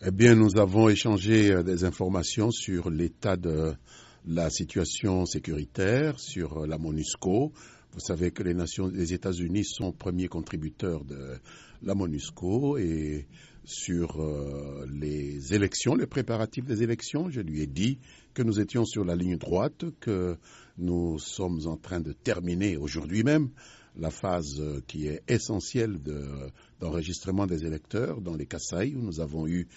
Eh bien, nous avons échangé des informations sur l'état de la situation sécuritaire, sur la MONUSCO. Vous savez que les États-Unis sont premiers contributeurs de la MONUSCO et sur les élections, les préparatifs des élections. Je lui ai dit que nous étions sur la ligne droite, que nous sommes en train de terminer aujourd'hui même la phase qui est essentielle d'enregistrement des électeurs dans les Kasaï, où nous avons eu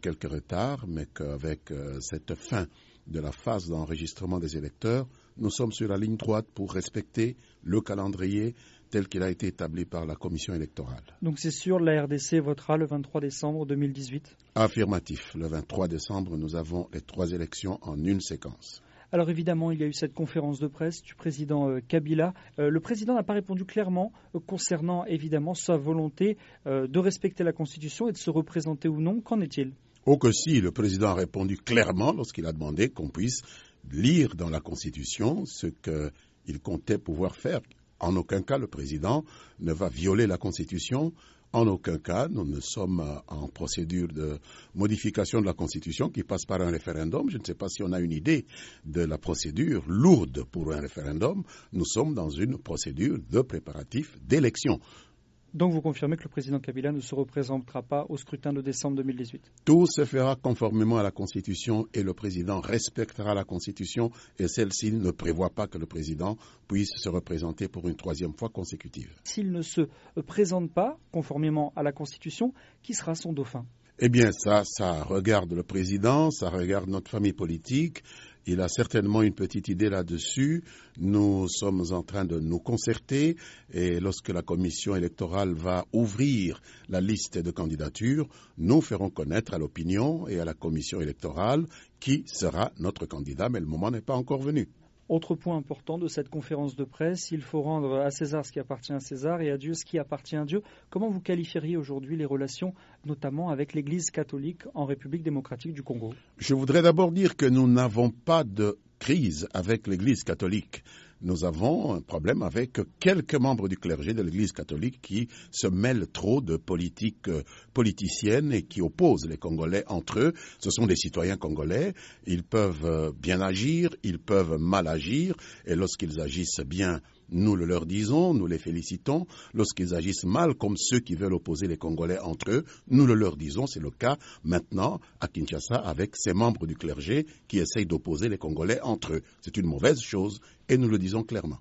quelques retards, mais qu'avec cette fin de la phase d'enregistrement des électeurs, nous sommes sur la ligne droite pour respecter le calendrier tel qu'il a été établi par la commission électorale. Donc c'est sûr, la RDC votera le 23 décembre 2018 ? Affirmatif. Le 23 décembre, nous avons les 3 élections en une séquence. Alors évidemment, il y a eu cette conférence de presse du président Kabila. Le président n'a pas répondu clairement concernant évidemment sa volonté de respecter la Constitution et de se représenter ou non. Qu'en est-il ? Oh que si, le président a répondu clairement lorsqu'il a demandé qu'on puisse lire dans la Constitution ce qu'il comptait pouvoir faire. En aucun cas, le président ne va violer la Constitution. En aucun cas, nous ne sommes en procédure de modification de la Constitution qui passe par un référendum. Je ne sais pas si on a une idée de la procédure lourde pour un référendum. Nous sommes dans une procédure de préparatif d'élection. Donc vous confirmez que le président Kabila ne se représentera pas au scrutin de décembre 2018 ? Tout se fera conformément à la Constitution et le président respectera la Constitution et celle-ci ne prévoit pas que le président puisse se représenter pour une 3e fois consécutive. S'il ne se présente pas conformément à la Constitution, qui sera son dauphin ? Eh bien ça regarde le président, ça regarde notre famille politique. Il a certainement une petite idée là-dessus. Nous sommes en train de nous concerter et lorsque la commission électorale va ouvrir la liste de candidatures, nous ferons connaître à l'opinion et à la commission électorale qui sera notre candidat, mais le moment n'est pas encore venu. Autre point important de cette conférence de presse, il faut rendre à César ce qui appartient à César et à Dieu ce qui appartient à Dieu. Comment vous qualifieriez aujourd'hui les relations, notamment avec l'Église catholique en République démocratique du Congo ? Je voudrais d'abord dire que nous n'avons pas de crise avec l'Église catholique. Nous avons un problème avec quelques membres du clergé de l'Église catholique qui se mêlent trop de politique politicienne et qui opposent les Congolais entre eux. Ce sont des citoyens congolais. Ils peuvent bien agir, ils peuvent mal agir. Et lorsqu'ils agissent bien, nous le leur disons, nous les félicitons. Lorsqu'ils agissent mal, comme ceux qui veulent opposer les Congolais entre eux, nous le leur disons. C'est le cas maintenant à Kinshasa avec ces membres du clergé qui essayent d'opposer les Congolais entre eux. C'est une mauvaise chose et nous le disons clairement.